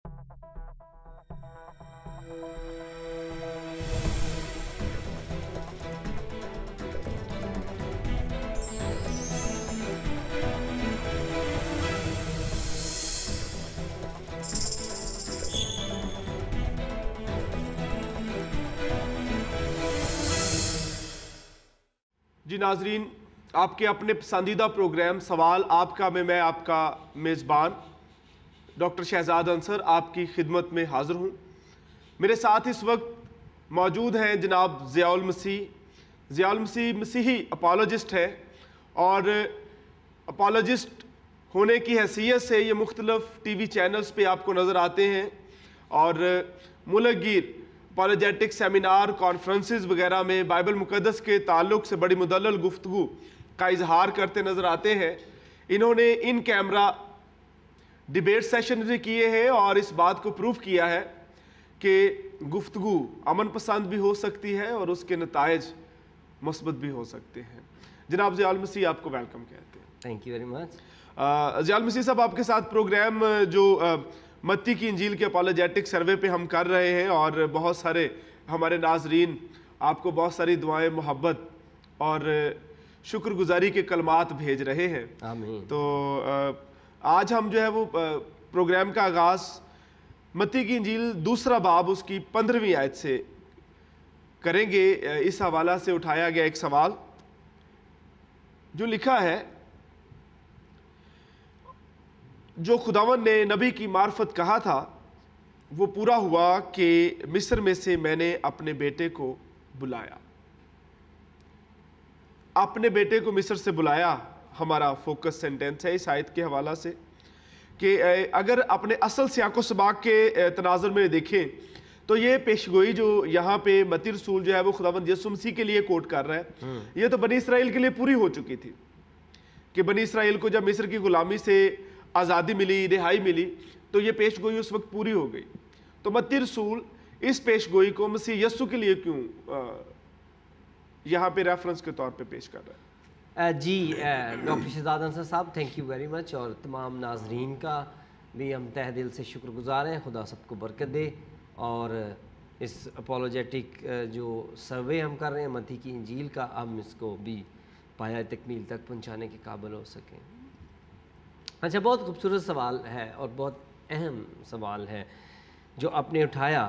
جی ناظرین، آپ کے اپنے پسندیدہ پروگرام سوال آپ کا میں آپ کا میزبان ڈاکٹر شہزاد انصر آپ کی خدمت میں حاضر ہوں۔ میرے ساتھ اس وقت موجود ہیں جناب ضیاء المسیح۔ ضیاء المسیح مسیحی اپالوجسٹ ہے، اور اپالوجسٹ ہونے کی حیثیت سے یہ مختلف ٹی وی چینلز پہ آپ کو نظر آتے ہیں، اور ملک گیر اپالوجیٹک سیمینار کانفرنسز وغیرہ میں بائبل مقدس کے تعلق سے بڑی مدلل گفتگو کا اظہار کرتے نظر آتے ہیں۔ انہوں نے ان کیمرہ ڈیبیٹ سیشن بھی کیے ہیں اور اس بات کو پروف کیا ہے کہ گفتگو امن پسند بھی ہو سکتی ہے اور اس کے نتائج مثبت بھی ہو سکتے ہیں۔ جناب ضیاء المسیح، آپ کو ویلکم کہتے ہیں۔ Thank you very much. Zia المسیح صاحب، آپ کے ساتھ پروگرام جو متی کی انجیل کے اپالوجیٹک سروے پہ ہم کر رہے ہیں، اور بہت سارے ہمارے ناظرین آپ کو بہت ساری دعائیں محبت اور شکر گزاری کے کلمات بھیج رہے ہیں۔ آمین۔ تو آج ہم جو ہے وہ پروگرام کا آغاز متی کی انجیل دوسرا باب اس کی 15ویں آیت سے کریں گے۔ اس حوالہ سے اٹھایا گیا ایک سوال جو لکھا ہے، جو خداوند نے نبی کی معرفت کہا تھا وہ پورا ہوا کہ مصر میں سے میں نے اپنے بیٹے کو بلایا۔ اپنے بیٹے کو مصر سے بلایا ہمارا فوکس سینٹینس ہے اس آیت کے حوالہ سے، کہ اگر اپنے اصل سیاق و سباق کے تناظر میں دیکھیں تو یہ پیشگوئی جو یہاں پہ متی رسول جو ہے وہ خداوند یسوع مسیح کے لیے کوٹ کر رہا ہے، یہ تو بنی اسرائیل کے لیے پوری ہو چکی تھی کہ بنی اسرائیل کو جب مصر کی غلامی سے آزادی ملی، رہائی ملی، تو یہ پیش گوئی اس وقت پوری ہو گئی۔ تو متی رسول اس پیش گوئی کو مسیح یسوع کے لیے کیوں یہاں پہ ریفرنس کے طور پہ پیش کر رہا ہے؟ جی ڈاکٹر شہزاد انصر صاحب، تھینک یو ویری مچ، اور تمام ناظرین کا بھی ہم تہ دل سے شکر گزار ہیں۔ خدا سب کو برکت دے، اور اس اپولوجیٹک جو سروے ہم کر رہے ہیں متی کی انجیل کا، ہم اس کو بھی پایہ تکمیل تک پہنچانے کے قابل ہو سکیں۔ اچھا، بہت خوبصورت سوال ہے اور بہت اہم سوال ہے جو آپ نے اٹھایا،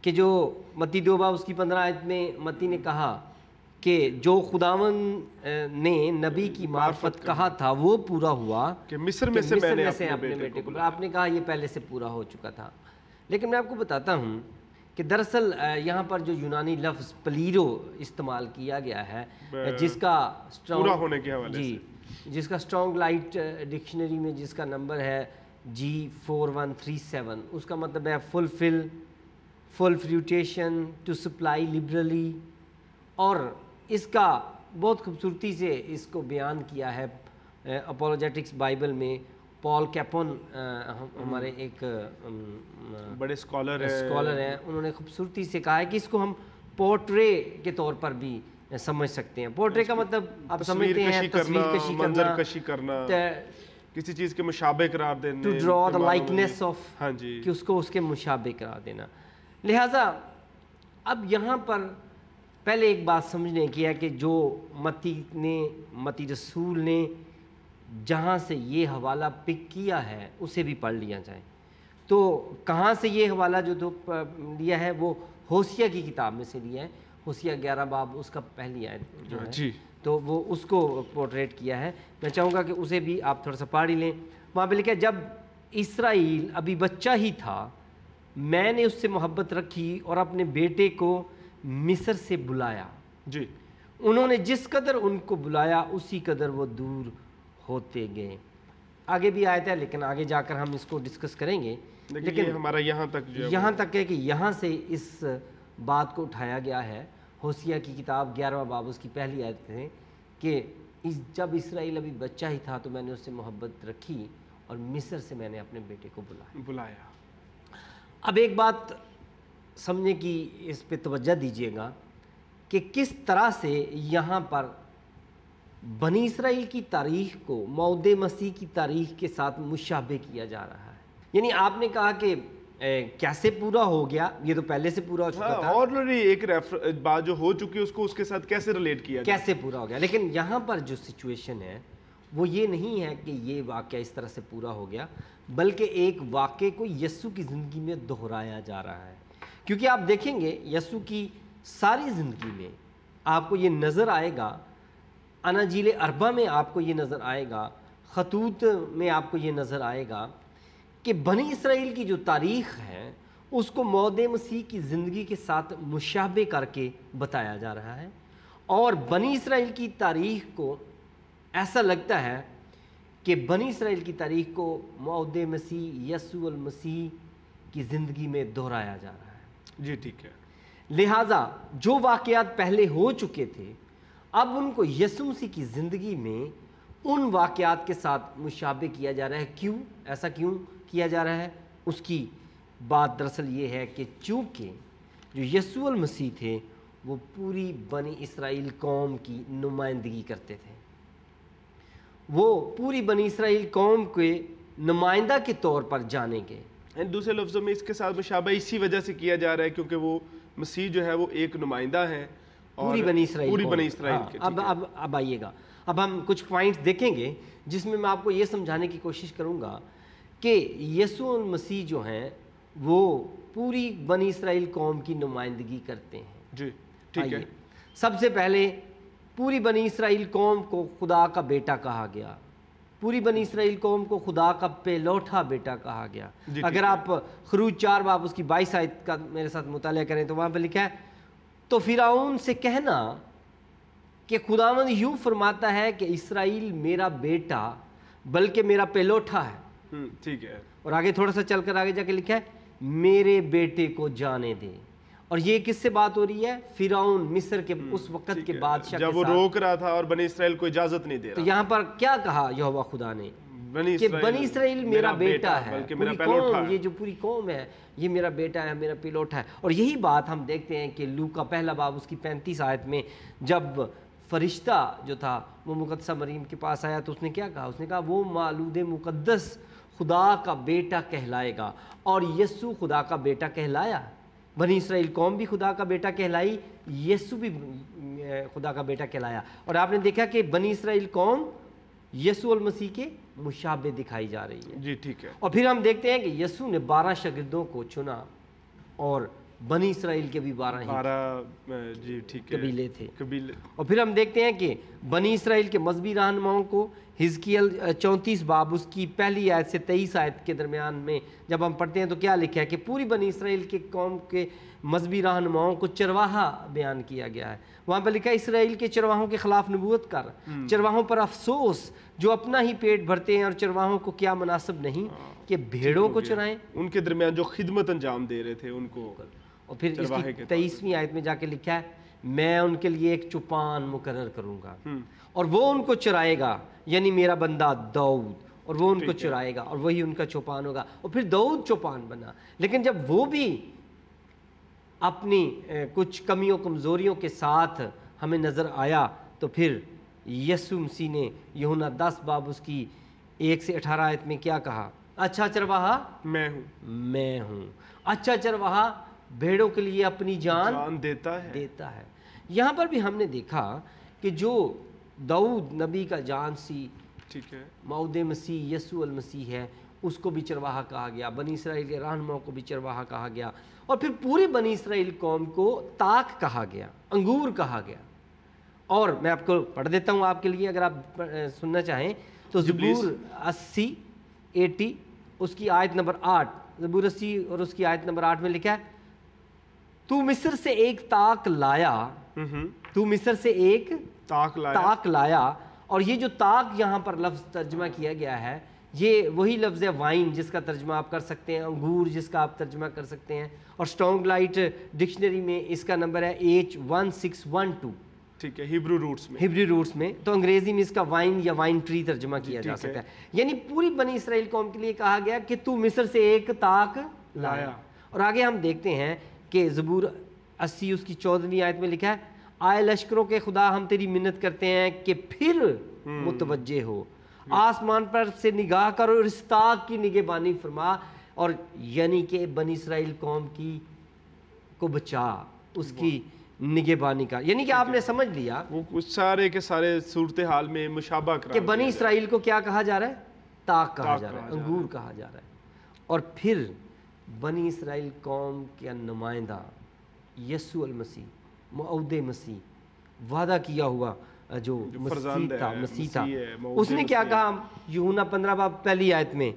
کہ جو متی 2 باب اس کی 15 آیت میں متی نے کہا کہ جو خداوند نے نبی کی معرفت کہا تھا وہ پورا ہوا کہ مصر میں سے میں نے اپنے بیٹے کو بلایا۔ آپ نے کہا یہ پہلے سے پورا ہو چکا تھا، لیکن میں آپ کو بتاتا ہوں کہ دراصل یہاں پر جو یونانی لفظ پلیرو استعمال کیا گیا ہے، جس کا پورا ہونے کے حوالے سے، جس کا اسٹرانگ لائٹ ڈکشنری میں جس کا نمبر ہے G4137، اس کا مطلب ہے فلفل، فل فروٹیشن، ٹو سپلائی لبرلی، اور اس کا بہت خوبصورتی سے اس کو بیان کیا ہے اپولوجیٹکس بائبل میں۔ پال کیپون ہمارے ایک بڑے اسکالر ہیں، انہوں نے خوبصورتی سے کہا ہے کہ اس کو ہم پورٹرے کے طور پر بھی سمجھ سکتے ہیں۔ پورٹرے کا مطلب آپ سمجھتے ہیں تصویر کشی کرنا، منظر کشی کرنا، کسی چیز کے مشابہ قرار دینا، to draw the likeness of, ہاں جی، کہ اس کو اس کے مشابہ قرار دینا۔ لہٰذا اب یہاں پر پہلے ایک بات سمجھنے کی ہے کہ جو متی رسول نے جہاں سے یہ حوالہ پک کیا ہے اسے بھی پڑھ لیا جائے۔ تو کہاں سے یہ حوالہ جو لیا ہے وہ ہوسیہ کی کتاب میں سے لیا ہے، ہوسیہ 11 باب اس کا پہلی آیت جو ہے، تو وہ اس کو پورٹریٹ کیا ہے۔ میں چاہوں گا کہ اسے بھی آپ تھوڑا سا پڑھ ہی لیں۔ وہاں پہ لکھا ہے، جب اسرائیل ابھی بچہ ہی تھا میں نے اس سے محبت رکھی اور اپنے بیٹے کو مصر سے بلایا۔ جی، انہوں نے جس قدر ان کو بلایا اسی قدر وہ دور ہوتے گئے۔ آگے بھی آیت ہے لیکن آگے جا کر ہم اس کو ڈسکس کریں گے، لیکن ہمارا یہاں تک ہے کہ یہاں سے اس بات کو اٹھایا گیا ہے۔ ہوسیہ کی کتاب 11واں باب اس کی پہلی آیت ہے کہ جب اسرائیل ابھی بچہ ہی تھا تو میں نے اس سے محبت رکھی اور مصر سے میں نے اپنے بیٹے کو بلایا۔ اب ایک بات سمجھنے کی اس پہ توجہ دیجیے گا کہ کس طرح سے یہاں پر بنی اسرائیل کی تاریخ کو موعود مسیح کی تاریخ کے ساتھ مشابہ کیا جا رہا ہے۔ یعنی آپ نے کہا کہ کیسے پورا ہو گیا، یہ تو پہلے سے پورا ہو چکا تھا، آلریڈی ایک بات جو ہو چکی ہے اس کو اس کے ساتھ کیسے ریلیٹ کیا جائے، کیسے پورا ہو گیا. لیکن یہاں پر جو سچویشن ہے وہ یہ نہیں ہے کہ یہ واقعہ اس طرح سے پورا ہو گیا، بلکہ ایک واقعے کو یسوع کی زندگی میں دہرایا جا رہا ہے. کیونکہ آپ دیکھیں گے یسوع کی ساری زندگی میں آپ کو یہ نظر آئے گا، اناجیل اربع میں آپ کو یہ نظر آئے گا، خطوط میں آپ کو یہ نظر آئے گا کہ بنی اسرائیل کی جو تاریخ ہے اس کو موعود مسیح کی زندگی کے ساتھ مشابہ کر کے بتایا جا رہا ہے. اور بنی اسرائیل کی تاریخ کو ایسا لگتا ہے کہ بنی اسرائیل کی تاریخ کو موعود مسیح یسوع المسیح کی زندگی میں دہرایا جا رہا ہے. جی ٹھیک ہے. لہٰذا جو واقعات پہلے ہو چکے تھے اب ان کو یسوع مسیح کی زندگی میں ان واقعات کے ساتھ مشابہ کیا جا رہا ہے. کیوں ایسا کیوں کیا جا رہا ہے؟ اس کی بات دراصل یہ ہے کہ چونکہ جو یسوع المسیح تھے وہ پوری بنی اسرائیل قوم کی نمائندگی کرتے تھے، وہ پوری بنی اسرائیل قوم کے نمائندہ کے طور پر جانے گئے. دوسرے لفظوں میں اس کے ساتھ مشابہ اسی وجہ سے کیا جا رہا ہے کیونکہ وہ مسیح جو ہے وہ ایک نمائندہ ہے پوری بنی اسرائیل پوری قوم. بنی اسرائیل ہاں، کے. اب آئیے گا، اب ہم کچھ پوائنٹس دیکھیں گے جس میں آپ کو یہ سمجھانے کی کوشش کروں گا کہ یسوع المسیح جو ہیں وہ پوری بنی اسرائیل قوم کی نمائندگی کرتے ہیں. جی ٹھیک ہے. سب سے پہلے پوری بنی اسرائیل قوم کو خدا کا بیٹا کہا گیا، پوری بنی اسرائیل قوم کو خدا کا پہلوٹا بیٹا کہا گیا. اگر آپ خروج 4 باب اس کی 22 آیت کا میرے ساتھ مطالعہ کریں تو وہاں پہ لکھا ہے تو فرعون سے کہنا کہ خداوند یوں فرماتا ہے کہ اسرائیل میرا بیٹا بلکہ میرا پہلوٹا ہے. ٹھیک ہے. اور آگے تھوڑا سا چل کر آگے جا کے لکھا ہے میرے بیٹے کو جانے دے. اور یہ کس سے بات ہو رہی ہے؟ فرعون مصر کے اس وقت کے بادشاہ کے جب وہ ساتھ، روک رہا تھا اور بنی اسرائیل کو اجازت نہیں دے تو رہا. یہاں پر کیا کہا یہوہ خدا نے کہ بنی اسرائیل میرا بیٹا ہے، پوری قوم، یہ جو پوری قوم ہے یہ میرا بیٹا ہے، میرا پلوٹا ہے. اور یہی بات ہم دیکھتے ہیں کہ لوکا پہلا باب اس کی 35 آیت میں جب فرشتہ جو تھا وہ مقدسہ مریم کے پاس آیا تو اس نے کیا کہا؟ اس نے کہا وہ مولود مقدس خدا کا بیٹا کہلائے گا. اور یسوع خدا کا بیٹا کہلایا، بنی اسرائیل قوم بھی خدا کا بیٹا کہلائی، یسوع بھی خدا کا بیٹا کہلایا. اور آپ نے دیکھا کہ بنی اسرائیل قوم یسوع المسیح کے مشابہ دکھائی جا رہی ہے. جی ٹھیک ہے. اور پھر ہم دیکھتے ہیں کہ یسوع نے 12 شاگردوں کو چنا اور بنی اسرائیل کے بھی 12 جی ٹھیک ہے قبیلے تھے. قبیلے. اور پھر ہم دیکھتے ہیں کہ بنی اسرائیل کے مذہبی رہنماؤں کو حزقیل 34 باب اس کی پہلی آیت سے 23 آیت کے درمیان میں جب ہم پڑھتے ہیں تو کیا لکھا ہے کہ پوری بنی اسرائیل کے قوم کے مذہبی رہنماؤں کو چرواہا بیان کیا گیا ہے. وہاں پہ لکھا ہے اسرائیل کے چرواہوں کے خلاف نبوت کر، چرواہوں پر افسوس جو اپنا ہی پیٹ بھرتے ہیں، اور چرواہوں کو کیا مناسب نہیں کہ بھیڑوں کو چرائیں. ان کے درمیان جو خدمت انجام دے رہے تھے ان کو. اور پھر اس کی 23ویں آیت میں جا کے لکھا ہے میں ان کے لیے ایک چوپان مقرر کروں گا اور وہ ان کو چرائے گا، یعنی میرا بندہ داؤد، اور وہ ان کو چرائے گا اور وہی ان کا چوپان ہوگا. اور پھر داؤد چوپان بنا. لیکن جب وہ بھی اپنی کچھ کمیوں کمزوریوں کے ساتھ ہمیں نظر آیا تو پھر یسوع مسیح نے یوحنا 10 باب اس کی 1 سے 18 آیت میں کیا کہا؟ اچھا چرواہا میں ہوں. میں ہوں. اچھا چرواہا بھیڑوں کے لیے اپنی جان دیتا ہے. یہاں پر بھی ہم نے دیکھا کہ جو داؤد نبی کا جان سی، ٹھیک ہے، موعود مسیح یسوع المسیح ہے، اس کو بھی چرواہا کہا گیا، بنی اسرائیل کے رہنماؤں کو بھی چرواہا کہا گیا. اور پھر پوری بنی اسرائیل قوم کو تاک کہا گیا، انگور کہا گیا. اور میں آپ کو پڑھ دیتا ہوں آپ کے لیے اگر آپ سننا چاہیں تو زبور 80 اس کی آیت نمبر 8، زبور 80 اور اس کی آیت نمبر 8 میں لکھا ہے تو مصر سے ایک تاک لایا، تو مصر سے ایک تاک لایا. اور یہ جو تاک یہاں پر لفظ ترجمہ کیا گیا ہے یہ وہی لفظ ہے وائن جس کا ترجمہ آپ کر سکتے ہیں، انگور جس کا آپ ترجمہ کر سکتے ہیں. اور اسٹرانگ لائٹ ڈکشنری میں اس کا نمبر ہے H1612. ٹھیک ہے، ہیبرو روٹس میں. تو انگریزی میں اس کا وائن یا وائن ٹری ترجمہ کیا جا سکتا ہے. یعنی پوری بنی اسرائیل قوم کے لیے کہا گیا کہ تو مصر سے ایک تاک لایا. اور آگے ہم دیکھتے ہیں کہ زبور 80 اس کی 14ویں آیت میں لکھا ہے آئے لشکروں کے خدا ہم تیری منت کرتے ہیں کہ پھر متوجہ ہو، آسمان پر سے نگاہ کر اور اس تاک کی نگہبانی فرما. اور یعنی کہ بنی اسرائیل قوم کی کو بچا، اس کی نگہبانی کا، یعنی کہ آپ نے سمجھ لیا وہ سارے کے سارے صورتحال میں مشابہ کہ قرار بنی دیا اسرائیل کو کیا کہا جا رہا ہے؟ تاک کہا تاک جا رہا کہا ہے، جا رہا انگور کہا جا رہا ہے۔ اور پھر بنی اسرائیل قوم کا نمائندہ یسوع المسیح، موعود مسیح، وعدہ کیا ہوا جو مسیح فرزند تھا، ہے، مسیح تھا، مسیح ہے، موعود اس نے کیا مسیح کہا یوحنا 15 باب پہلی آیت میں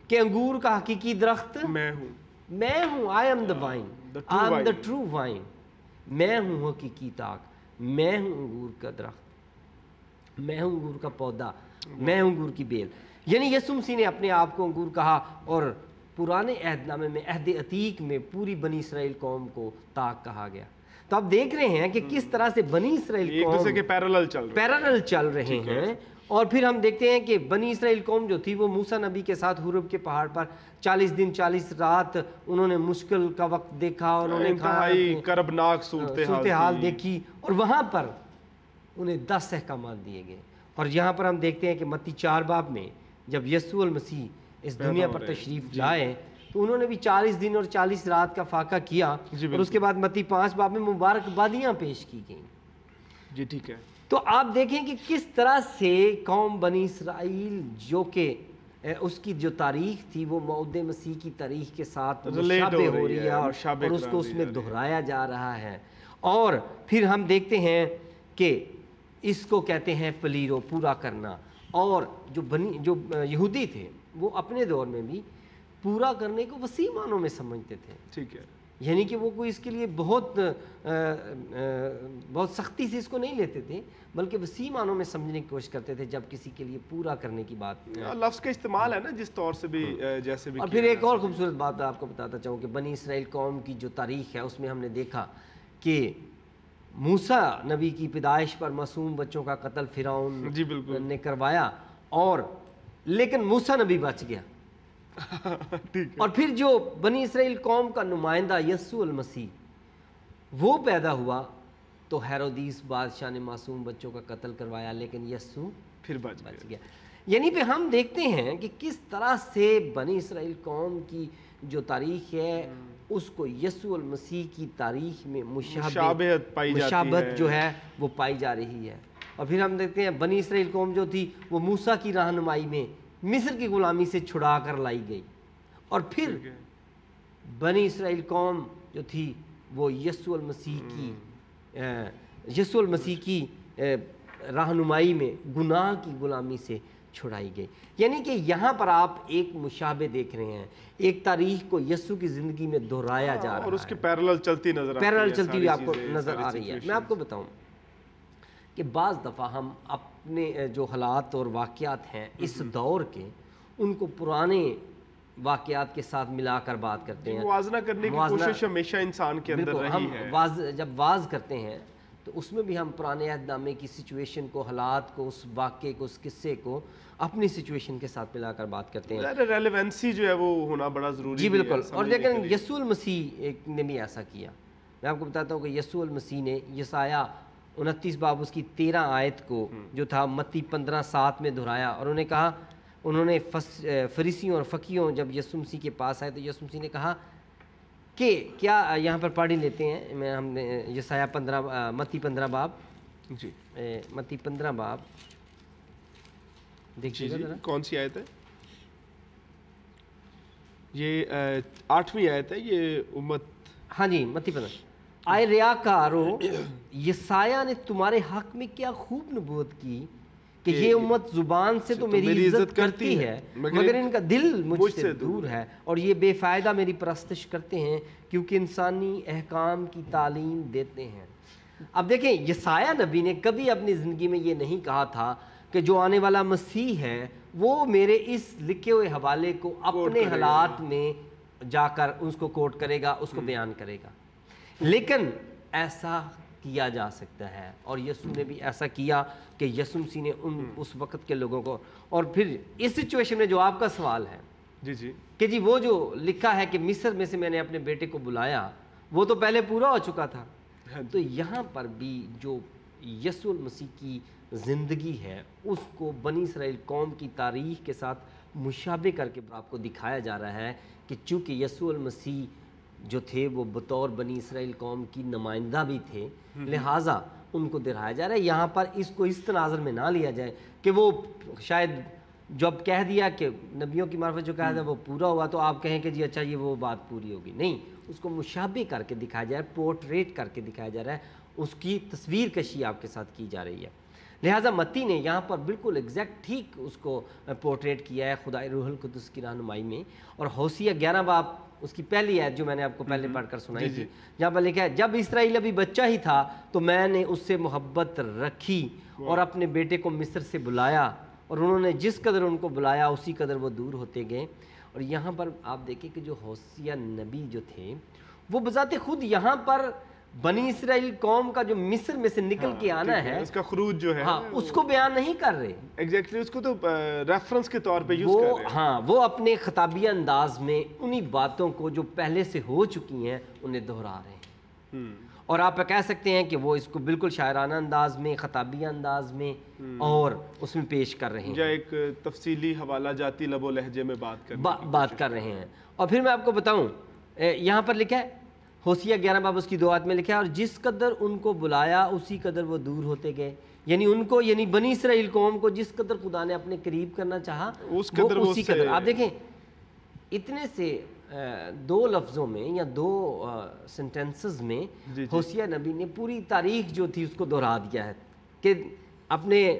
کہ انگور کا حقیقی درخت میں ہوں، میں ہوں، I am the vine, the true I am the vine۔ True vine, میں ہوں حقیقی تاک، میں ہوں انگور کا درخت، میں ہوں انگور کا پودا، میں ہوں انگور کی بیل۔ یعنی یسوع مسیح نے اپنے آپ کو انگور کہا، اور پرانے عہد نامے میں، عہد عتیق میں، پوری بنی اسرائیل قوم کو تاک کہا گیا۔ تو آپ دیکھ رہے ہیں کہ کس طرح سے بنی اسرائیل ایک قوم دوسرے کے پیرالل چل رہے ہیں۔ پیرالل چل رہے ہیں۔ اور پھر ہم دیکھتے ہیں کہ بنی اسرائیل قوم جو تھی وہ موسیٰ نبی کے ساتھ حورب کے پہاڑ پر 40 دن 40 رات انہوں نے مشکل کا وقت دیکھا، انہوں نے انتہائی کربناک صورتحال دیکھی، اور وہاں پر انہیں 10 احکامات دیے گئے۔ اور یہاں پر ہم دیکھتے ہیں کہ متی 4 باب میں جب یسوع المسیح اس دنیا پر تشریف لائے تو انہوں نے بھی 40 دن اور 40 رات کا فاقہ کیا، اور اس کے بعد متی 5 باب میں مبارکبادیاں پیش کی گئیں۔ جی ٹھیک ہے۔ تو آپ دیکھیں کہ کس طرح سے قوم بنی اسرائیل جو کہ اس کی جو تاریخ تھی وہ موعود مسیح کی تاریخ کے ساتھ مشابہ ہو رہی ہے، اور اس کو اس میں دہرایا جا رہا ہے۔ اور پھر ہم دیکھتے ہیں کہ اس کو کہتے ہیں پلیرو، پورا کرنا۔ اور جو یہودی تھے وہ اپنے دور میں بھی پورا کرنے کو وسیع معنوں میں سمجھتے تھے، ٹھیک ہے، یعنی کہ وہ کوئی اس کے لیے بہت سختی سے اس کو نہیں لیتے تھے، بلکہ وسیع معنوں میں سمجھنے کی کوشش کرتے تھے جب کسی کے لیے پورا کرنے کی بات۔ لفظ کا استعمال ہے نا جس طور سے بھی جیسے بھی۔ اور پھر ایک اور خوبصورت بات آپ کو بتاتا چاہوں کہ بنی اسرائیل قوم کی جو تاریخ ہے اس میں ہم نے دیکھا کہ موسیٰ نبی کی پیدائش پر معصوم بچوں کا قتل فرعون جی بالکل نے کروایا، اور لیکن موسیٰ نبی بچ گیا۔ اور پھر جو بنی اسرائیل قوم کا نمائندہ یسوع المسیح وہ پیدا ہوا تو ہیرودیس بادشاہ نے معصوم بچوں کا قتل کروایا، لیکن یسوع پھر بچ گیا۔ یعنی پہ ہم دیکھتے ہیں کہ کس طرح سے بنی اسرائیل قوم کی جو تاریخ ہے اس کو یسوع المسیح کی تاریخ میں مشابہت جو ہے وہ پائی جا رہی ہے۔ اور پھر ہم دیکھتے ہیں بنی اسرائیل قوم جو تھی وہ موسیٰ کی رہنمائی میں مصر کی غلامی سے چھڑا کر لائی گئی، اور پھر بنی اسرائیل قوم جو تھی وہ یسوع المسیح کی رہنمائی میں گناہ کی غلامی سے چھڑائی گئی۔ یعنی کہ یہاں پر آپ ایک مشابہ دیکھ رہے ہیں، ایک تاریخ کو یسوع کی زندگی میں دہرایا جا رہا ہے، اور اس کی پیرالل چلتی ہوئی آپ کو نظر آ رہی ہے۔ میں آپ کو بتاؤں کہ بعض دفعہ ہم اپنے جو حالات اور واقعات ہیں اس دور کے ان کو پرانے واقعات کے ساتھ ملا کر بات کرتے ہیں، موازنہ کرنے کی کوشش ہمیشہ انسان کے اندر رہی ہے۔ ہم جب واز کرتے ہیں تو اس میں بھی ہم پرانے عہد نامے کی سچویشن کو، حالات کو، اس واقعے کو، اس قصے کو اپنی سچویشن کے ساتھ ملا کر بات کرتے ہیں۔ ریلیونسی جو ہے وہ ہونا بڑا ضروری ہے۔ جی بالکل۔ اور لیکن یسوع المسیح نے بھی ایسا کیا۔ میں آپ کو بتاتا ہوں کہ یسوع المسیح نے یسایہ 29 باب اس کی 13 آیت کو جو تھا متی 15:7 میں دہرایا، اور انہوں نے کہا، انہوں نے فریسیوں اور فقیوں جب یسوع مسیح کے پاس آئے تو یسوع مسیح نے کہا کہ کیا یہاں پر پڑھ لیتے ہیں، ہم نے یسایہ 15 متی 15 باب، جی متی 15 باب دیکھیے ذرا کون سی آیت ہے؟ یہ 8ویں آیت ہے، یہ امت۔ ہاں جی متی 15۔ آئے ریاکارو، یسایہ نے تمہارے حق میں کیا خوب نبوت کی کہ یہ امت زبان سے تو میری عزت کرتی ہے مگر ان کا دل مجھ سے دور ہے، اور یہ بے فائدہ میری پرستش کرتے ہیں کیونکہ انسانی احکام کی تعلیم دیتے ہیں۔ اب دیکھیں یسایہ نبی نے کبھی اپنی زندگی میں یہ نہیں کہا تھا کہ جو آنے والا مسیح ہے وہ میرے اس لکھے ہوئے حوالے کو اپنے حالات میں جا کر اس کو کوٹ کرے گا، اس کو بیان کرے گا، لیکن ایسا کیا جا سکتا ہے۔ اور یسوع نے بھی ایسا کیا کہ یسوع مسیح نے اس وقت کے لوگوں کو، اور پھر اس سچویشن میں جو آپ کا سوال ہے جی کہ جی وہ جو لکھا ہے کہ مصر میں سے میں نے اپنے بیٹے کو بلایا، وہ تو پہلے پورا ہو چکا تھا، تو یہاں پر بھی جو یسوع المسیح کی زندگی ہے اس کو بنی اسرائیل قوم کی تاریخ کے ساتھ مشابہ کر کے آپ کو دکھایا جا رہا ہے کہ چونکہ یسوع المسیح جو تھے وہ بطور بنی اسرائیل قوم کی نمائندہ بھی تھے، لہٰذا ان کو دکھایا جا رہا ہے۔ یہاں پر اس کو اس تناظر میں نہ لیا جائے کہ وہ شاید جب کہہ دیا کہ نبیوں کی معرفت جو کہا تھا وہ پورا ہوا تو آپ کہیں کہ جی اچھا یہ وہ بات پوری ہوگی، نہیں، اس کو مشابہ کر کے دکھایا جا رہا ہے، پورٹریٹ کر کے دکھایا جا رہا ہے، اس کی تصویر کشی آپ کے ساتھ کی جا رہی ہے۔ لہٰذا متی نے یہاں پر بالکل ایگزیکٹ ٹھیک اس کو پورٹریٹ کیا ہے خدا روح القدس کی رہنمائی میں۔ اور ہوسیہ 11 باب اس کی پہلی آیت جو میں نے آپ کو پہلے پڑھ کر سنائی تھی، جہاں پر لکھا ہے جب اسرائیل ابھی بچہ ہی تھا تو میں نے اس سے محبت رکھی اور اپنے بیٹے کو مصر سے بلایا، اور انہوں نے جس قدر ان کو بلایا اسی قدر وہ دور ہوتے گئے۔ اور یہاں پر آپ دیکھیں کہ جو ہوسیہ نبی جو تھے وہ بذات خود یہاں پر بنی اسرائیل قوم کا جو مصر میں سے نکل کے آنا ہے، اس کا خروج جو ہے، ہاں، اس کو بیان نہیں کر رہے، ایگزیکٹلی اس کو تو ریفرنس کے طور پہ یوز کر رہے ہیں۔ ہاں، وہ اپنے خطابیہ انداز میں انہی باتوں کو جو پہلے سے ہو چکی ہیں انہیں دہرا رہے ہیں، اور آپ کہہ سکتے ہیں کہ وہ اس کو بالکل شاعرانہ انداز میں، خطابیہ انداز میں اور اس میں پیش کر رہے ہیں، یا ایک تفصیلی حوالہ جاتی لب و لہجے میں بات کر رہے ہیں۔ اور پھر میں آپ کو بتاؤں یہاں پر لکھا ہے ہوسیہ 11 باب اس کی 2 آیت میں لکھا ہے اور جس قدر ان کو بلایا اسی قدر وہ دور ہوتے گئے، یعنی ان کو، یعنی بنی اسرائیل قوم کو جس قدر خدا نے اپنے قریب کرنا چاہا وہ اسی قدر۔ آپ دیکھیں اتنے سے 2 لفظوں میں یا 2 سینٹنسز میں ہوسیہ نبی نے پوری تاریخ جو تھی اس کو دہرا دیا ہے کہ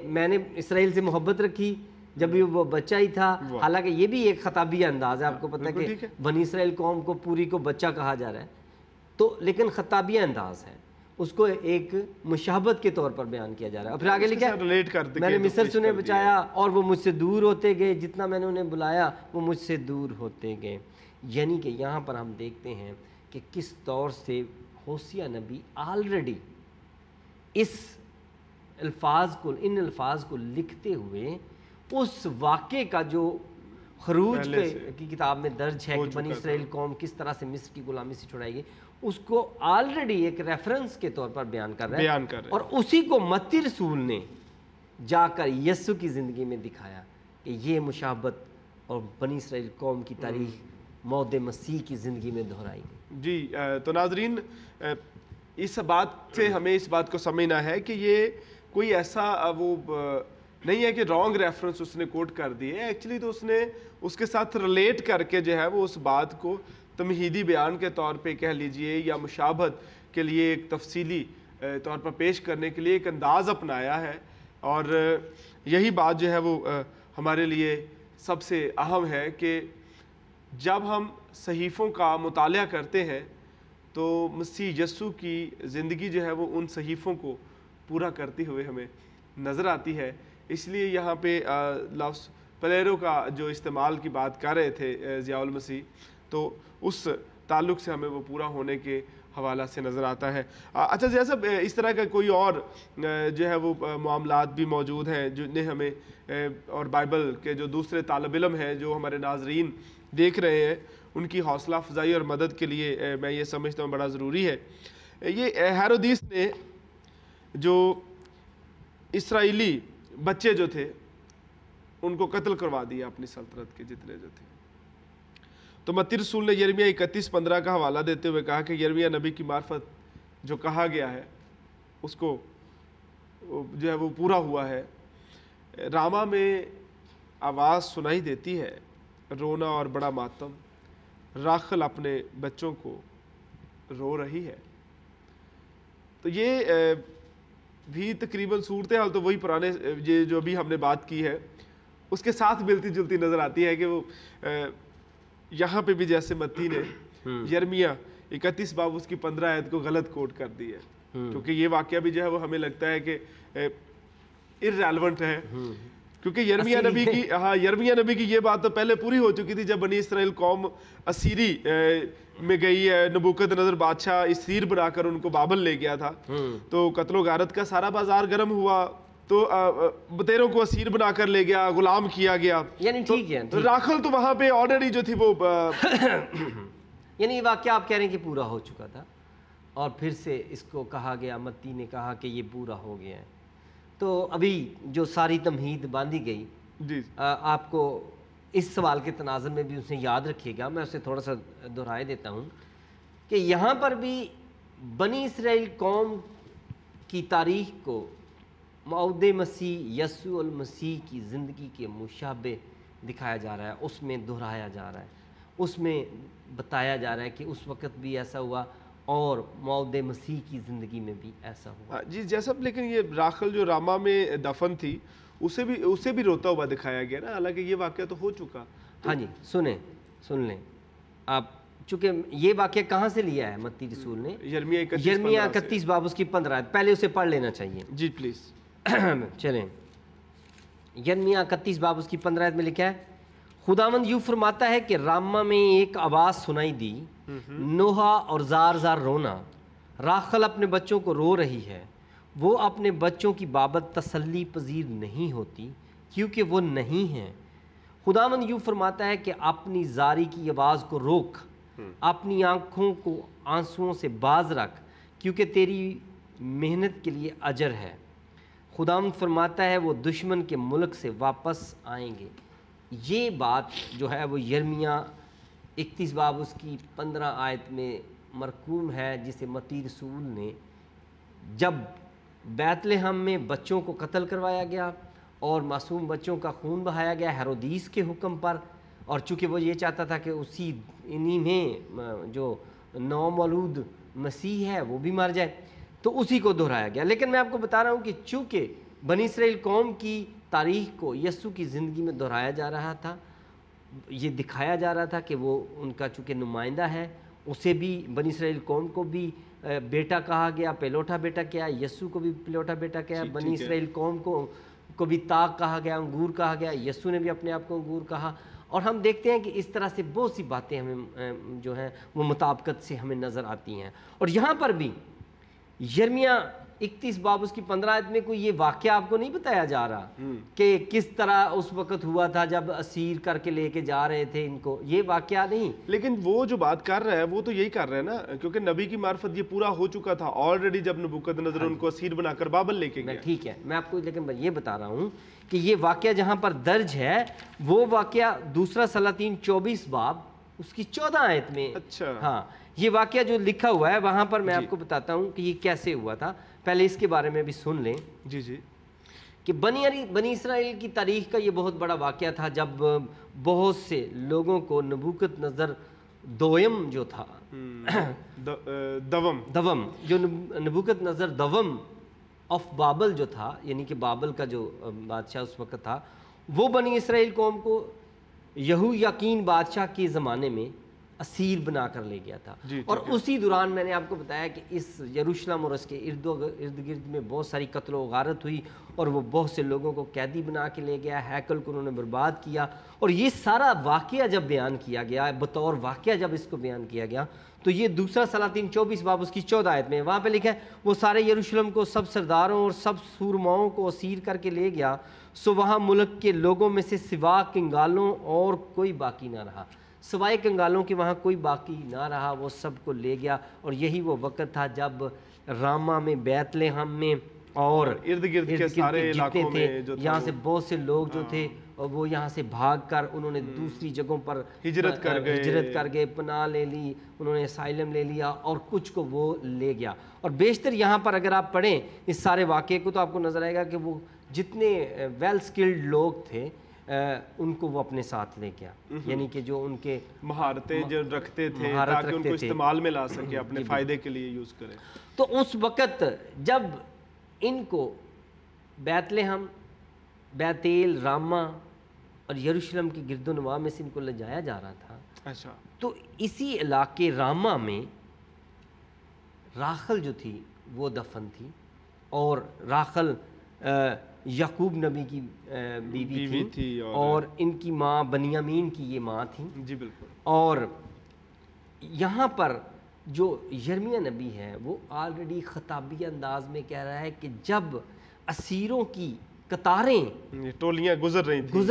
میں نے اسرائیل سے محبت رکھی جب وہ بچہ ہی تھا، حالانکہ یہ بھی ایک خطابیہ انداز ہے، آپ کو پتہ ہے کہ بنی اسرائیل قوم کو پوری کو بچہ کہا جا رہا ہے، تو لیکن خطابیہ انداز ہے، اس کو ایک مشابہت کے طور پر بیان کیا جا رہا ہے۔ اور پھر آگے لکھا ہے میں نے مصر سے انہیں بچایا اور وہ مجھ سے دور ہوتے گئے، جتنا میں نے انہیں بلایا وہ مجھ سے دور ہوتے گئے۔ یعنی کہ یہاں پر ہم دیکھتے ہیں کہ کس طور سے ہوسیہ نبی آلریڈی ان الفاظ کو لکھتے ہوئے اس واقعے کا جو خروج کی کتاب میں درج ہے کہ بنی اسرائیل قوم کس طرح سے مصر کی غلامی سے چھڑائی گئی، اس کو آلریڈی ایک ریفرنس کے طور پر بیان کر رہا ہے، اور اسی کو متی رسول نے جا کر یسوع کی زندگی میں دکھایا کہ یہ مشابہت اور بنی اسرائیل قوم کی تاریخ موعود مسیح کی زندگی میں دہرائی گئی۔ جی تو ناظرین، اس بات سے ہمیں اس بات کو سمجھنا ہے کہ یہ کوئی ایسا وہ نہیں ہے کہ رانگ ریفرنس اس نے کوٹ کر دی ہے، ایکچولی تو اس نے اس کے ساتھ ریلیٹ کر کے جو ہے وہ اس بات کو تمہیدی بیان کے طور پہ کہہ لیجئے یا مشابہت کے لیے ایک تفصیلی طور پر پیش کرنے کے لیے ایک انداز اپنایا ہے، اور یہی بات جو ہے وہ ہمارے لیے سب سے اہم ہے کہ جب ہم صحیفوں کا مطالعہ کرتے ہیں تو مسیح یسوع کی زندگی جو ہے وہ ان صحیفوں کو پورا کرتے ہوئے ہمیں نظر آتی ہے۔ اس لیے یہاں پہ لفظ پلیرو کا جو استعمال کی بات کر رہے تھے ضیاء المسیح، تو اس تعلق سے ہمیں وہ پورا ہونے کے حوالہ سے نظر آتا ہے۔ اچھا ضیاء صاحب، اس طرح کا کوئی اور جو ہے وہ معاملات بھی موجود ہیں جنہیں ہمیں اور بائبل کے جو دوسرے طالب علم ہیں جو ہمارے ناظرین دیکھ رہے ہیں ان کی حوصلہ افزائی اور مدد کے لیے میں یہ سمجھتا ہوں بڑا ضروری ہے۔ یہ ہیرودیس نے جو اسرائیلی بچے جو تھے ان کو قتل کروا دیا اپنی سلطنت کے جتنے جو تھے، تو متی رسول نے یرمیہ 31:15 کا حوالہ دیتے ہوئے کہا کہ یرمیہ نبی کی معرفت جو کہا گیا ہے اس کو جو ہے وہ پورا ہوا ہے۔ راما میں آواز سنائی دیتی ہے، رونا اور بڑا ماتم، راخل اپنے بچوں کو رو رہی ہے۔ تو یہ بھی تقریباً صورتحال تو وہی پرانے یہ جو ابھی ہم نے بات کی ہے اس کے ساتھ ملتی جلتی نظر آتی ہے کہ وہ یہاں پہ بھی جیسے متی نے یرمیہ 31 باب اس کی 15 آیت کو غلط کوٹ کر دی ہے، کیونکہ یہ واقعہ بھی جو ہے وہ ہمیں لگتا ہے کہ ارریلیونٹ ہے، کیونکہ یرمیہ نبی کی یہ بات تو پہلے پوری ہو چکی تھی جب بنی اسرائیل قوم اسیری میں گئی ہے، نبوکد نظر بادشاہ اسیر بنا کر ان کو بابل لے گیا تھا، تو قتل و غارت کا سارا بازار گرم ہوا، تو بطیروں کو اسیر بنا کر لے گیا، غلام کیا گیا، یعنی ٹھیک ہے راخل تو وہاں پہ آلریڈی جو تھی وہ یعنی یہ واقعہ آپ کہہ رہے ہیں کہ پورا ہو چکا تھا، اور پھر سے اس کو کہا گیا، متی نے کہا کہ یہ پورا ہو گیا ہے۔ تو ابھی جو ساری تمہید باندھی گئی، جی آپ کو اس سوال کے تناظر میں بھی اسے یاد رکھیے گا، میں اسے تھوڑا سا دہرائے دیتا ہوں کہ یہاں پر بھی بنی اسرائیل قوم کی تاریخ کو موعود مسیح یسوع المسیح کی زندگی کے مشابہ دکھایا جا رہا ہے، اس میں دہرایا جا رہا ہے، اس میں بتایا جا رہا ہے کہ اس وقت بھی ایسا ہوا اور موعود مسیح کی زندگی میں بھی ایسا ہوا۔ جی جیسا، لیکن یہ راخل جو راما میں دفن تھی اسے بھی روتا ہوا دکھایا گیا نا، حالانکہ یہ واقعہ تو ہو چکا۔ ہاں جی، سن لیں آپ، چونکہ یہ واقعہ کہاں سے لیا ہے متی رسول نے؟ یرمیہ 31 باب اس کی 15 آیت، پہلے اسے پڑھ لینا چاہیے جی پلیز۔ چلیں، یرمیہ 31 باب اس کی 15 آیت میں لکھا ہے، خداوند یوں فرماتا ہے کہ راما میں ایک آواز سنائی دی، نوحہ اور زار زار رونا، راخل اپنے بچوں کو رو رہی ہے، وہ اپنے بچوں کی بابت تسلی پذیر نہیں ہوتی کیونکہ وہ نہیں ہیں۔ خداوند یوں فرماتا ہے کہ اپنی زاری کی آواز کو روک، اپنی آنکھوں کو آنسوؤں سے باز رکھ، کیونکہ تیری محنت کے لیے اجر ہے۔ خداوند فرماتا ہے وہ دشمن کے ملک سے واپس آئیں گے۔ یہ بات جو ہے وہ یرمیہ 31 باب اس کی 15 آیت میں مرقوم ہے، جسے متی رسول نے جب بیت لحم میں بچوں کو قتل کروایا گیا اور معصوم بچوں کا خون بہایا گیا ہیرودیس کے حکم پر، اور چونکہ وہ یہ چاہتا تھا کہ انہی میں جو نومولود مسیح ہے وہ بھی مر جائے، تو اسی کو دہرایا گیا۔ لیکن میں آپ کو بتا رہا ہوں کہ چونکہ بنی اسرائیل قوم کی تاریخ کو یسوع کی زندگی میں دہرایا جا رہا تھا، یہ دکھایا جا رہا تھا کہ وہ ان کا چونکہ نمائندہ ہے، اسے بھی بنی اسرائیل قوم کو بھی بیٹا کہا گیا، پہلوٹا بیٹا کیا، یسوع کو بھی پہلوٹا بیٹا کیا، بنی اسرائیل قوم کو بھی طاق کہا گیا، انگور کہا گیا، یسوع نے بھی اپنے آپ کو انگور کہا۔ اور ہم دیکھتے ہیں کہ اس طرح سے بہت سی باتیں ہمیں جو ہیں وہ مطابقت سے ہمیں نظر آتی ہیں۔ اور یہاں پر بھی یرمیہ 31 باب اس کی 15 آیت میں کوئی یہ واقعہ آپ کو نہیں بتایا جا رہا کہ کس طرح اس وقت ہوا تھا جب اسیر کر کے لے کے جا رہے تھے ان کو، یہ واقعہ نہیں۔ لیکن وہ جو بات کر رہا ہے وہ تو یہی کر رہا ہے نا، کیونکہ نبی کی معرفت یہ پورا ہو چکا تھا آلریڈی، جب نبوکدنضر ان کو اسیر بنا کر بابل لے کے گیا۔ ٹھیک ہے، میں آپ کو لیکن یہ بتا رہا ہوں کہ یہ واقعہ جہاں پر درج ہے وہ واقعہ دوسرا سلاطین 24 باب اس کی 14 آیت میں، اچھا ہاں یہ واقعہ جو لکھا ہوا ہے وہاں پر میں آپ کو بتاتا ہوں کہ یہ کیسے ہوا تھا۔ پہلے اس کے بارے میں بھی سن لیں جی جی، کہ بنی اسرائیل کی تاریخ کا یہ بہت بڑا واقعہ تھا جب بہت سے لوگوں کو نبوکدنضر دوم جو تھا، دوم جو نبوکدنضر دوم آف بابل جو تھا، یعنی کہ بابل کا جو بادشاہ اس وقت تھا، وہ بنی اسرائیل قوم کو یہویاکین بادشاہ کے زمانے میں اسیر بنا کر لے گیا تھا۔ اور اسی دوران میں نے آپ کو بتایا کہ اس یروشلم اور اس کے ارد گرد میں بہت ساری قتل و غارت ہوئی اور وہ بہت سے لوگوں کو قیدی بنا کے لے گیا، ہیکل کو انہوں نے برباد کیا۔ اور یہ سارا واقعہ جب بیان کیا گیا، بطور واقعہ جب اس کو بیان کیا گیا، تو یہ دوسرا سلاطین 24 باب اس کی 14 آیت میں وہاں پہ لکھا ہے، وہ سارے یروشلم کو سب سرداروں اور سب سورماؤں کو اسیر کر کے لے گیا، سو وہاں ملک کے لوگوں میں سے سوا کنگالوں اور کوئی باقی نہ رہا۔ سوائے کنگالوں کے وہاں کوئی باقی نہ رہا، وہ سب کو لے گیا۔ اور یہی وہ وقت تھا جب راما میں، بیت لحم میں اور ارد گرد کے سارے علاقوں میں جو یہاں سے بہت سے لوگ جو تھے وہ یہاں سے بھاگ کر انہوں نے دوسری جگہوں پر ہجرت کر گئے، پناہ لے لی، انہوں نے اسائلم لے لیا اور کچھ کو وہ لے گیا۔ اور بیشتر یہاں پر اگر آپ پڑھیں اس سارے واقعے کو تو آپ کو نظر آئے گا کہ وہ جتنے ویل سکلڈ لوگ تھے ان کو وہ اپنے ساتھ لے گیا، یعنی کہ جو ان کے مہارتیں جو رکھتے تھے تاکہ ان کو استعمال میں لا سکے، اپنے فائدے کے لیے یوز کریں۔ تو اس وقت جب ان کو بیت لحم، بیتیل، راما اور یروشلم کی گرد و نواح میں سے ان کو لے جایا جا رہا تھا، اچھا، تو اسی علاقے راما میں راخل جو تھی وہ دفن تھی، اور راخل یعقوب نبی کی بیوی تھی اور ان کی ماں بنیامین کی یہ ماں تھی۔ جی بالکل۔ اور یہاں پر جو یرمیہ نبی ہے وہ آلریڈی خطابی انداز میں کہہ رہا ہے کہ جب اسیروں کی قطاریں، ٹولیاں گزر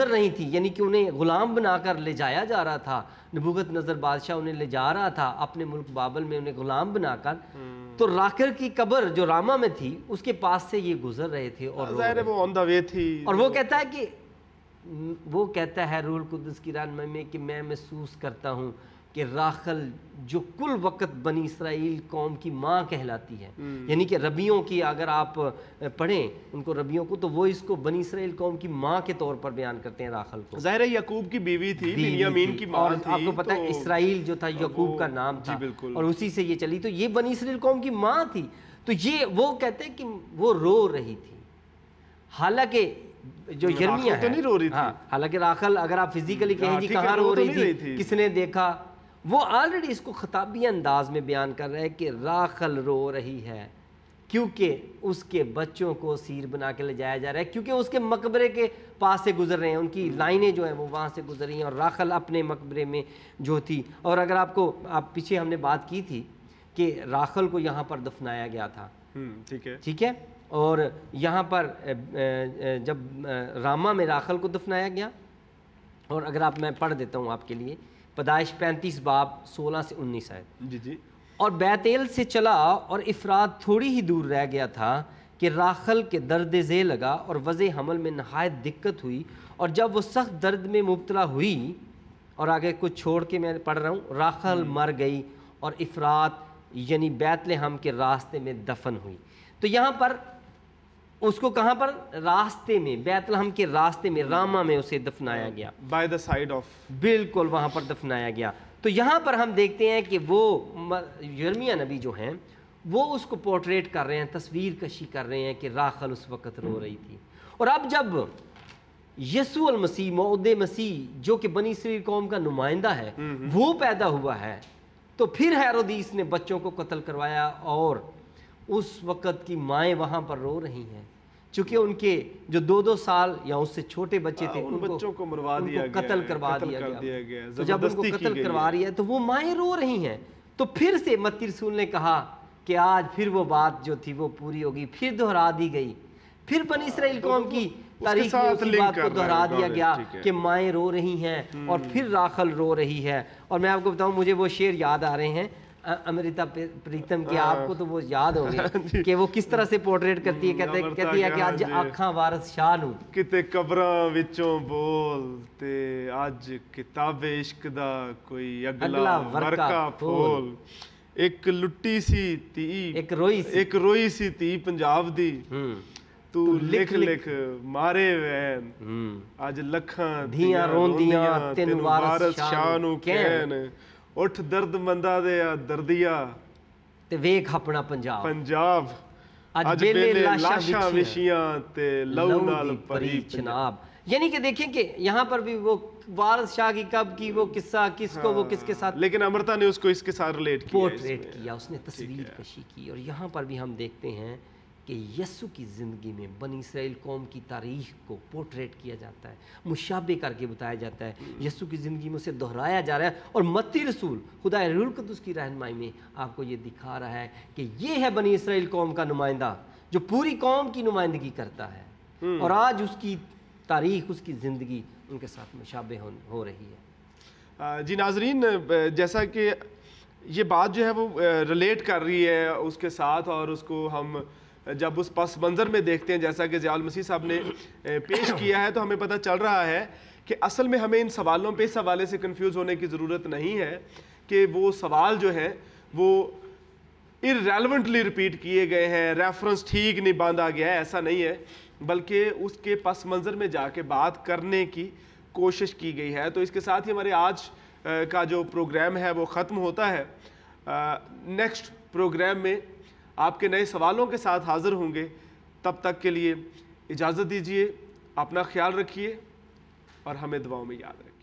رہی تھیں، یعنی کہ انہیں غلام بنا کر لے جایا جا رہا تھا، نبوکدنضر بادشاہ انہیں لے جا رہا تھا اپنے ملک بابل میں انہیں غلام بنا کر، تو راکر کی قبر جو راما میں تھی اس کے پاس سے یہ گزر رہے تھے اور ظاہر ہے وہ آن دا وے تھی، اور وہ کہتا ہے کہ وہ کہتا ہے روح القدس کی رہنمائی میں کہ میں محسوس کرتا ہوں کہ راخل جو کل وقت بنی اسرائیل قوم کی ماں کہلاتی ہے، یعنی کہ ربیوں کی اگر آپ پڑھیں ان کو ربیوں کو، تو وہ اس کو بنی اسرائیل قوم کی ماں کے طور پر بیان کرتے ہیں راخل کو۔ ظاہر ہے یعقوب کی بیوی تھی، بنیامین کی ماں اور تھی، آپ کو پتہ ہے اسرائیل جو تھا یعقوب کا نام تھا، اور اسی سے یہ چلی، تو یہ بنی اسرائیل قوم کی ماں تھی۔ تو یہ وہ کہتے ہیں کہ وہ رو رہی تھی، حالانکہ جو یرمیہ ہے، تو نہیں رو رہی تھی، حالانکہ راخل اگر آپ فزیکلی کہیں جی کہاں رو رہی تھی، کس نے دیکھا، وہ آلریڈی اس کو خطابی انداز میں بیان کر رہا ہے کہ راخل رو رہی ہے کیونکہ اس کے بچوں کو اسیر بنا کے لے جایا جا رہا ہے، کیونکہ اس کے مقبرے کے پاس سے گزر رہے ہیں، ان کی لائنیں جو ہیں وہ وہاں سے گزر رہی ہیں، اور راخل اپنے مقبرے میں جو تھی۔ اور اگر آپ کو پیچھے ہم نے بات کی تھی کہ راخل کو یہاں پر دفنایا گیا تھا، ٹھیک ہے، اور یہاں پر جب راما میں راخل کو دفنایا گیا، اور اگر آپ میں پڑھ دیتا ہوں آپ کے لیے، پیدائش 35 باب 16 سے 19 آیت، جی اور بیتیل سے چلا اور افراد تھوڑی ہی دور رہ گیا تھا کہ راخل کے درد ذیل لگا اور وضع حمل میں نہایت دقت ہوئی، اور جب وہ سخت درد میں مبتلا ہوئی، اور آگے کچھ چھوڑ کے میں پڑھ رہا ہوں، راخل مر گئی اور افراد یعنی بیت لحم کے راستے میں دفن ہوئی۔ تو یہاں پر اس کو کہاں پر، راستے میں، بیت لحم کے راستے میں، راما میں اسے دفنایا گیا، بائی دا سائڈ آف، بالکل وہاں پر دفنایا گیا۔ تو یہاں پر ہم دیکھتے ہیں کہ وہ یرمیہ نبی جو ہیں وہ اس کو پورٹریٹ کر رہے ہیں، تصویر کشی کر رہے ہیں کہ راخل اس وقت رو رہی تھی۔ اور اب جب یسوع المسیح، موعود مسیح جو کہ بنی اسرائیل قوم کا نمائندہ ہے، وہ پیدا ہوا ہے، تو پھر ہیرودیس نے بچوں کو قتل کروایا، اور اس وقت کی مائیں وہاں پر رو رہی ہیں، چونکہ ان کے جو 2 سال یا اس سے چھوٹے بچے تھے ان بچوں کو مروا دیا گیا، قتل کروا دیا گیا۔ تو جب ان کو قتل کروا رہی ہے تو وہ مائیں رو رہی ہیں، تو پھر سے متی رسول نے کہا کہ آج پھر وہ بات جو تھی وہ پوری ہوگی، پھر دہرا دی گئی، پھر بنی اسرائیل قوم کی تاریخ میں اسی بات کو دہرا دیا گیا کہ مائیں رو رہی ہیں، اور پھر راخل رو رہی ہے۔ اور میں آپ کو بتاؤں، مجھے وہ شعر یاد آ رہے ہیں امرتا پریتم کے، آپ کو تو وہ یاد ہوں گے کہ وہ کس طرح سے پورٹریٹ کرتی ہے، کہتی ہے کہ آج آنکھاں وارث شاہ نوں کتے قبراں وچوں بول تے آج کتاب عشق دا کوئی اگلا ورکا پھول، ایک لٹی سی تی، ایک روئی سی تی پنجاب دی، تو لکھ لکھ مارے وین، آج لکھاں دھیاں روندیاں تینوں وارث شاہ نوں کہن، اٹھ درد مندہ دے دردیا تے ویکھ اپنا پنجاب، اج بیلے لاشاں وشیاں تے لہو نال بھری چناب۔ یعنی کہ دیکھیں کہ یہاں پر بھی وہ وارث شاہ کی کب کی وہ قصہ، کس کو وہ کس کے ساتھ، لیکن امرتا نے اس کو اس کے ساتھ ریلیٹ کیا، پورٹریٹ کیا، اس نے تصویر کشی کی۔ اور یہاں پر بھی ہم دیکھتے ہیں کہ یسوع کی زندگی میں بنی اسرائیل قوم کی تاریخ کو پورٹریٹ کیا جاتا ہے، مشابہ کر کے بتایا جاتا ہے، یسوع کی زندگی میں اسے دہرایا جا رہا ہے، اور متی رسول خدا روح القدس کی رہنمائی میں آپ کو یہ دکھا رہا ہے کہ یہ ہے بنی اسرائیل قوم کا نمائندہ جو پوری قوم کی نمائندگی کرتا ہے، اور آج اس کی تاریخ، اس کی زندگی ان کے ساتھ مشابہ ہو رہی ہے۔ جی ناظرین، جیسا کہ یہ بات جو ہے وہ ریلیٹ کر رہی ہے اس کے ساتھ، اور اس کو ہم جب اس پس منظر میں دیکھتے ہیں جیسا کہ ضیاء المسیح صاحب نے پیش کیا ہے، تو ہمیں پتہ چل رہا ہے کہ اصل میں ہمیں ان سوالوں پہ اس حوالے سے کنفیوز ہونے کی ضرورت نہیں ہے کہ وہ سوال جو ہیں وہ irrelevantly ریپیٹ کیے گئے ہیں، ریفرنس ٹھیک نہیں باندھا گیا ہے، ایسا نہیں ہے، بلکہ اس کے پس منظر میں جا کے بات کرنے کی کوشش کی گئی ہے۔ تو اس کے ساتھ ہی ہمارے آج کا جو پروگرام ہے وہ ختم ہوتا ہے۔ نیکسٹ پروگرام میں آپ کے نئے سوالوں کے ساتھ حاضر ہوں گے، تب تک کے لیے اجازت دیجیے، اپنا خیال رکھیے اور ہمیں دعاؤں میں یاد رکھیے۔